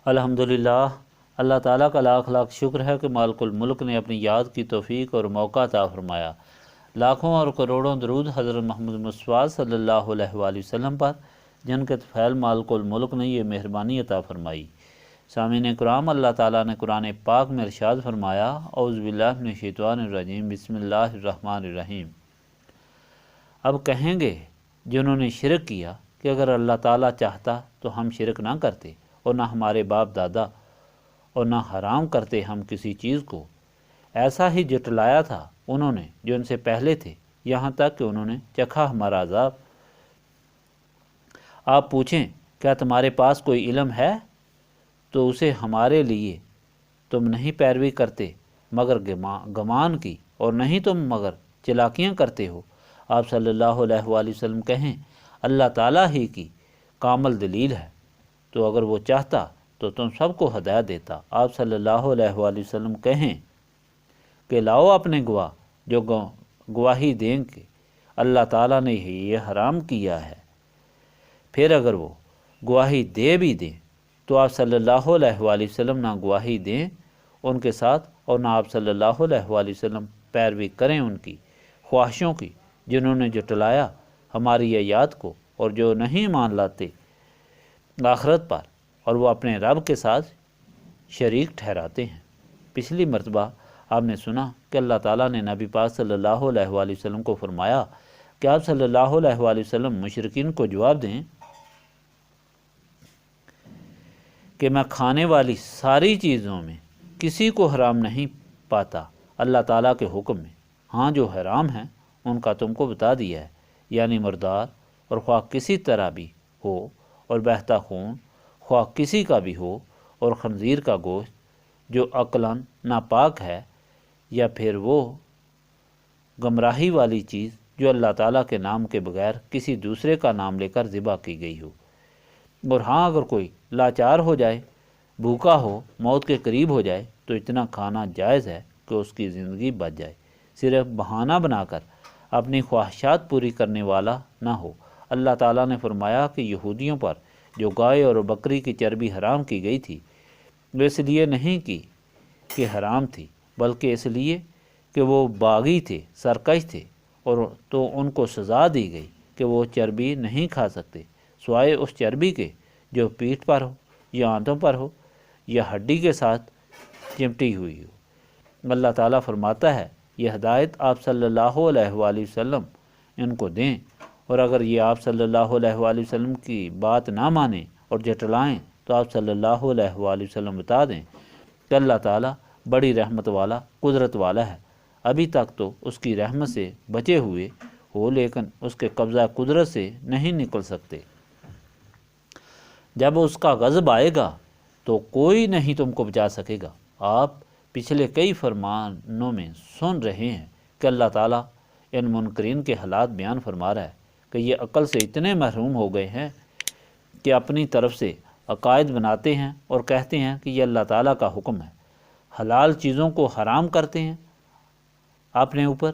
الحمدللہ، اللہ تعالیٰ کا لاکھ لاکھ شکر ہے کہ مالک الملک نے اپنی یاد کی توفیق اور موقع عطا فرمایا۔ لاکھوں اور کروڑوں درود حضرت محمد مصطفیٰ صلی اللہ علیہ وآلہ وسلم پر، جن کے طفیل مالک الملک نے یہ مہربانی عطا فرمائی۔ سامعین کرام، اللہ تعالیٰ نے قرآن پاک میں ارشاد فرمایا، اعوذ باللہ من الشیطان الرجیم، بسم اللہ الرحمن الرحیم۔ اب کہیں گے جنہوں نے شرک کیا کہ اگر اللہ تعالیٰ چاہتا تو ہم شرک نہ کرتے اور نہ ہمارے باپ دادا اور نہ حرام کرتے ہم کسی چیز کو۔ ایسا ہی جٹلایا تھا انہوں نے جو ان سے پہلے تھے، یہاں تک کہ انہوں نے چکھا ہمارا عذاب۔ آپ پوچھیں کیا تمہارے پاس کوئی علم ہے تو اسے ہمارے لیے تم نہیں پیروی کرتے مگر گمان کی، اور نہیں تم مگر چلاکیاں کرتے ہو۔ آپ صلی اللہ علیہ وآلہ وسلم کہیں اللہ تعالیٰ ہی کی کامل دلیل ہے، تو اگر وہ چاہتا تو تم سب کو ہدایت دیتا۔ آپ صلی اللہ علیہ وآلہ وسلم کہیں کہ لاؤ اپنے گواہ جو گواہی دیں کہ اللہ تعالیٰ نے یہ حرام کیا ہے۔ پھر اگر وہ گواہی دے بھی دیں تو آپ صلی اللہ علیہ وآلہ وسلم نہ گواہی دیں ان کے ساتھ، اور نہ آپ صلی اللہ علیہ وآلہ وسلم پیروی کریں ان کی خواہشوں کی، جنہوں نے جٹلایا ہماری آیات کو اور جو نہیں مان لاتے آخرت پر، اور وہ اپنے رب کے ساتھ شریک ٹھہراتے ہیں۔ پچھلی مرتبہ آپ نے سنا کہ اللہ تعالیٰ نے نبی پاک صلی اللہ علیہ وآلہ وسلم کو فرمایا کہ آپ صلی اللہ علیہ وآلہ وسلم مشرکین کو جواب دیں کہ میں کھانے والی ساری چیزوں میں کسی کو حرام نہیں پاتا اللہ تعالیٰ کے حکم میں، ہاں جو حرام ہیں ان کا تم کو بتا دیا ہے، یعنی مردار اور خواہ کسی طرح بھی ہو، اور بہتا خون خواہ کسی کا بھی ہو، اور خنزیر کا گوشت جو عقلاً ناپاک ہے، یا پھر وہ گمراہی والی چیز جو اللہ تعالیٰ کے نام کے بغیر کسی دوسرے کا نام لے کر ذبح کی گئی ہو۔ اور ہاں اگر کوئی لاچار ہو جائے، بھوکا ہو، موت کے قریب ہو جائے تو اتنا کھانا جائز ہے کہ اس کی زندگی بچ جائے، صرف بہانہ بنا کر اپنی خواہشات پوری کرنے والا نہ ہو۔ اللہ تعالیٰ نے فرمایا کہ یہودیوں پر جو گائے اور بکری کی چربی حرام کی گئی تھی، وہ اس لیے نہیں کی کہ حرام تھی، بلکہ اس لیے کہ وہ باغی تھے، سرکش تھے، اور تو ان کو سزا دی گئی کہ وہ چربی نہیں کھا سکتے سوائے اس چربی کے جو پیٹھ پر ہو یا آنتوں پر ہو یا ہڈی کے ساتھ چمٹی ہوئی ہو۔ اللہ تعالیٰ فرماتا ہے یہ ہدایت آپ صلی اللہ علیہ وآلہ وسلم ان کو دیں، اور اگر یہ آپ صلی اللہ علیہ وآلہ وسلم کی بات نہ مانیں اور جٹلائیں تو آپ صلی اللہ علیہ وآلہ وسلم بتا دیں کہ اللہ تعالیٰ بڑی رحمت والا، قدرت والا ہے، ابھی تک تو اس کی رحمت سے بچے ہوئے ہو لیکن اس کے قبضہ قدرت سے نہیں نکل سکتے۔ جب اس کا غضب آئے گا تو کوئی نہیں تم کو بچا سکے گا۔ آپ پچھلے کئی فرمانوں میں سن رہے ہیں کہ اللہ تعالیٰ ان منکرین کے حالات بیان فرما رہا ہے کہ یہ عقل سے اتنے محروم ہو گئے ہیں کہ اپنی طرف سے عقائد بناتے ہیں اور کہتے ہیں کہ یہ اللہ تعالیٰ کا حکم ہے، حلال چیزوں کو حرام کرتے ہیں اپنے اوپر،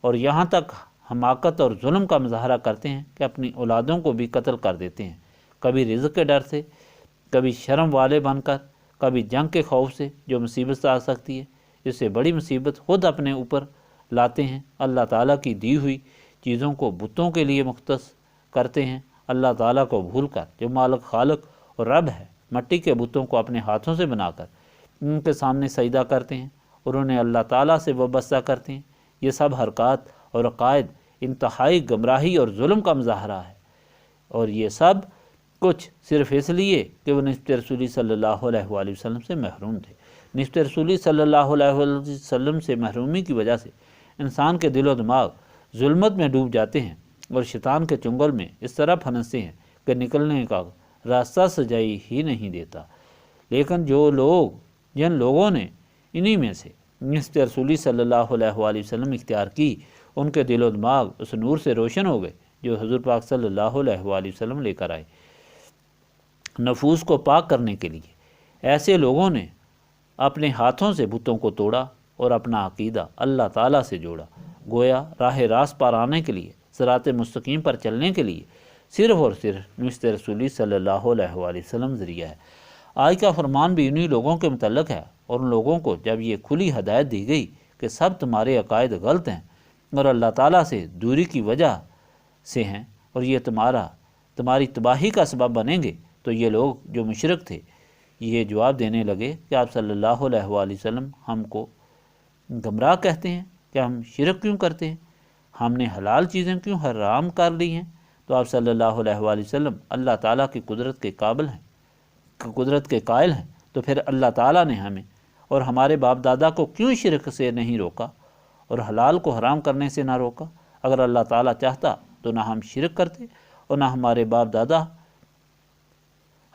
اور یہاں تک حماقت اور ظلم کا مظاہرہ کرتے ہیں کہ اپنی اولادوں کو بھی قتل کر دیتے ہیں، کبھی رزق کے ڈر سے، کبھی شرم والے بن کر، کبھی جنگ کے خوف سے جو مصیبت آ سکتی ہے۔ اس سے بڑی مصیبت خود اپنے اوپر لاتے ہیں، اللہ تعالیٰ کی دی ہوئی چیزوں کو بتوں کے لیے مختص کرتے ہیں، اللہ تعالیٰ کو بھول کر جو مالک خالق اور رب ہے، مٹی کے بتوں کو اپنے ہاتھوں سے بنا کر ان کے سامنے سجدہ کرتے ہیں اور انہیں اللہ تعالیٰ سے وابستہ کرتے ہیں۔ یہ سب حرکات اور عقائد انتہائی گمراہی اور ظلم کا مظاہرہ ہے، اور یہ سب کچھ صرف اس لیے کہ وہ نسبت رسولی صلی اللہ علیہ وآلہ وسلم سے محروم تھے۔ نسبت رسولی صلی اللہ علیہ وآلہ وسلم سے محرومی کی وجہ سے انسان کے دل و دماغ ظلمت میں ڈوب جاتے ہیں اور شیطان کے چنگل میں اس طرح پھنستے ہیں کہ نکلنے کا راستہ سجائی ہی نہیں دیتا۔ لیکن جن لوگوں نے انہی میں سے نسبت رسولی صلی اللہ علیہ وآلہ وسلم اختیار کی، ان کے دل و دماغ اس نور سے روشن ہو گئے جو حضور پاک صلی اللہ علیہ وآلہ وسلم لے کر آئے۔ نفوس کو پاک کرنے کے لیے ایسے لوگوں نے اپنے ہاتھوں سے بتوں کو توڑا اور اپنا عقیدہ اللہ تعالیٰ سے جوڑا۔ گویا راہ راست پر آنے کے لیے، صراط مستقیم پر چلنے کے لیے صرف اور صرف نسبت رسولی صلی اللہ علیہ وآلہ وسلم ذریعہ ہے۔ آج کا فرمان بھی انہی لوگوں کے متعلق ہے، اور ان لوگوں کو جب یہ کھلی ہدایت دی گئی کہ سب تمہارے عقائد غلط ہیں اور اللہ تعالیٰ سے دوری کی وجہ سے ہیں اور یہ تمہاری تباہی کا سبب بنیں گے، تو یہ لوگ جو مشرک تھے یہ جواب دینے لگے کہ آپ صلی اللہ علیہ وآلہ وسلم ہم کو گمراہ کہتے ہیں کہ ہم شرک کیوں کرتے ہیں، ہم نے حلال چیزیں کیوں حرام کر لی ہیں؟ تو آپ صلی اللہ علیہ وآلہ وسلم اللہ تعالیٰ کی قدرت کے قائل ہیں، تو پھر اللہ تعالیٰ نے ہمیں اور ہمارے باپ دادا کو کیوں شرک سے نہیں روکا اور حلال کو حرام کرنے سے نہ روکا؟ اگر اللہ تعالیٰ چاہتا تو نہ ہم شرک کرتے اور نہ ہمارے باپ دادا۔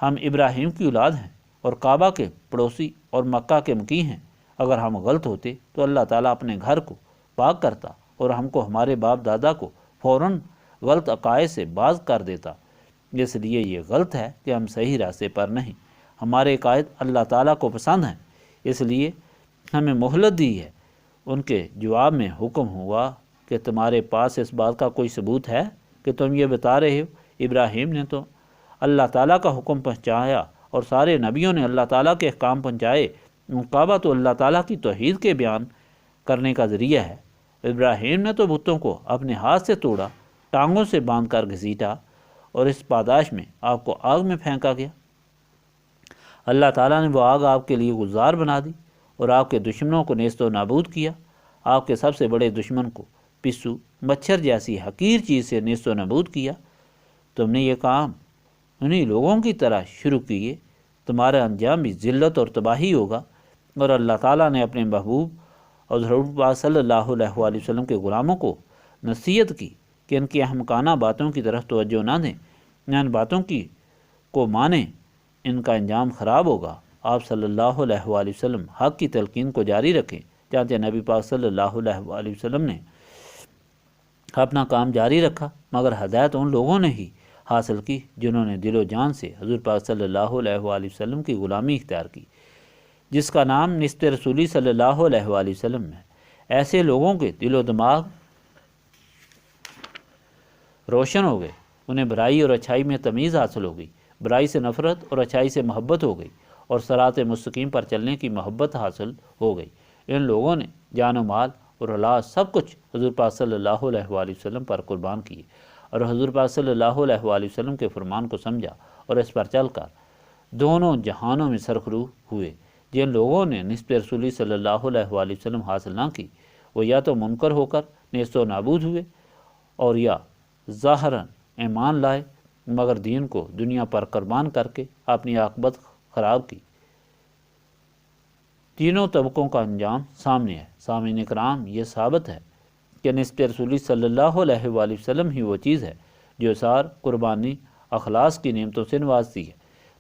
ہم ابراہیم کی اولاد ہیں اور کعبہ کے پڑوسی اور مکہ کے مکی ہیں۔ اگر ہم غلط ہوتے تو اللہ تعالیٰ اپنے گھر کو پاک کرتا اور ہم کو ہمارے باپ دادا کو فوراً غلط عقائد سے باز کر دیتا۔ اس لیے یہ غلط ہے کہ ہم صحیح راستے پر نہیں، ہمارے عقائد اللہ تعالیٰ کو پسند ہیں، اس لیے ہمیں مہلت دی ہے۔ ان کے جواب میں حکم ہوا کہ تمہارے پاس اس بات کا کوئی ثبوت ہے کہ تم یہ بتا رہے ہو؟ ابراہیم نے تو اللہ تعالیٰ کا حکم پہنچایا اور سارے نبیوں نے اللہ تعالیٰ کے احکام پہنچائے۔ کعبہ تو اللہ تعالیٰ کی توحید کے بیان کرنے کا ذریعہ ہے۔ ابراہیم نے تو بتوں کو اپنے ہاتھ سے توڑا، ٹانگوں سے باندھ کر گھسیٹا اور اس پاداش میں آپ کو آگ میں پھینکا گیا۔ اللہ تعالیٰ نے وہ آگ آپ کے لیے گلزار بنا دی اور آپ کے دشمنوں کو نیست و نابود کیا۔ آپ کے سب سے بڑے دشمن کو پسو مچھر جیسی حقیر چیز سے نیست و نابود کیا۔ تم نے یہ کام انہی لوگوں کی طرح شروع کیے، تمہارا انجام بھی ذلت اور تباہی ہوگا۔ اور اللہ تعالیٰ نے اپنے محبوب اور حضور پاک صلی اللہ علیہ وآلہ وسلم کے غلاموں کو نصیحت کی کہ ان کی احمقانہ باتوں کی طرف توجہ نہ دیں، ان باتوں کو مانیں، ان کا انجام خراب ہوگا۔ آپ صلی اللہ علیہ وآلہ وسلم حق کی تلقین کو جاری رکھیں، چنانچہ نبی پاک صلی اللہ علیہ وآلہ وسلم نے اپنا کام جاری رکھا، مگر ہدایت ان لوگوں نے ہی حاصل کی جنہوں نے دل و جان سے حضور پاک صلی اللہ علیہ وآلہ وسلم کی غلامی اختیار کی، جس کا نام نسبت رسولی صلی اللہ علیہ وآلہ وسلم ہے۔ ایسے لوگوں کے دل و دماغ روشن ہو گئے، انہیں برائی اور اچھائی میں تمیز حاصل ہو گئی، برائی سے نفرت اور اچھائی سے محبت ہو گئی، اور صراط مستقیم پر چلنے کی محبت حاصل ہو گئی۔ ان لوگوں نے جان و مال اور اولاد سب کچھ حضور پاک صلی اللہ علیہ وآلہ وسلم پر قربان کیے، اور حضور پاک صلی اللہ علیہ وآلہ وسلم کے فرمان کو سمجھا اور اس پر چل کر دونوں جہانوں میں سرخرو ہوئے۔ جن لوگوں نے نسبت رسولی صلی اللہ علیہ وآلہ وسلم حاصل نہ کی، وہ یا تو منکر ہو کر نیست و نابود ہوئے اور یا ظاہراً ایمان لائے مگر دین کو دنیا پر قربان کر کے اپنی عاقبت خراب کی۔ تینوں طبقوں کا انجام سامنے ہے۔ سامعین کرام، یہ ثابت ہے کہ نسبت رسولی صلی اللہ علیہ وآلہ وسلم ہی وہ چیز ہے جو اثار قربانی اخلاص کی نعمتوں سے نوازتی ہے۔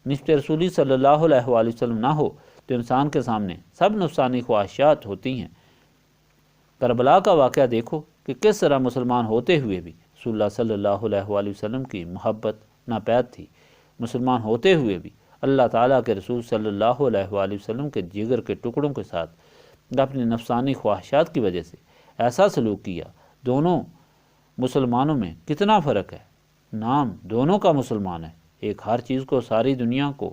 نسبت رسولی صلی اللہ علیہ وآلہ وسلم نہ ہو تو انسان کے سامنے سب نفسانی خواہشات ہوتی ہیں۔ کربلا کا واقعہ دیکھو کہ کس طرح مسلمان ہوتے ہوئے بھی رسول اللہ صلی اللہ علیہ وآلہ وسلم کی محبت ناپید تھی۔ مسلمان ہوتے ہوئے بھی اللہ تعالیٰ کے رسول صلی اللہ علیہ وآلہ وسلم کے جگر کے ٹکڑوں کے ساتھ اپنی نفسانی خواہشات کی وجہ سے ایسا سلوک کیا۔ دونوں مسلمانوں میں کتنا فرق ہے، نام دونوں کا مسلمان ہے۔ ایک ہر چیز کو ساری دنیا کو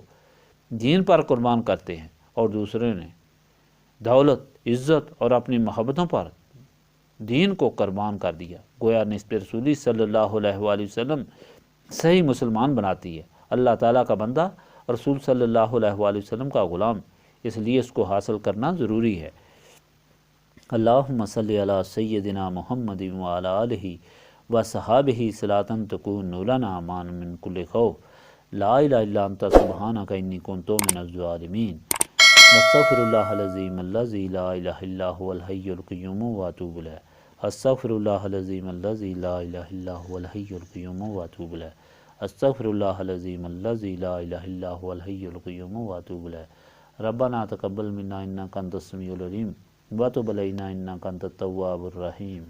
دین پر قربان کرتے ہیں اور دوسرے نے دولت، عزت اور اپنی محبتوں پر دین کو قربان کر دیا۔ گویا نسبت رسولی صلی اللہ علیہ وآلہ وسلم صحیح مسلمان بناتی ہے۔ اللہ تعالیٰ کا بندہ رسول صلی اللہ علیہ وآلہ وسلم کا غلام، اس لیے اس کو حاصل کرنا ضروری ہے۔ اللہم صلی علی سیدنا محمد وعلی آلہ وصحابہ صلاۃ تکون لنا امان من کل خوف، لا الہ الا انت سبحانک انی کنت من الظالمین، استغفر اللہ العظیم الذی لا الہ الا هو الحی القیوم واتوب الیہ، استغفر اللہ العظیم الذی لا الہ الا هو الحی القیوم واتوب الیہ، استغفر اللہ العظیم الذی لا الہ الا هو الحی القیوم واتوب الیہ۔ ربنا تقبل منا انک انت السمیع العلیم وتب علینا انک انت التواب الرحیم۔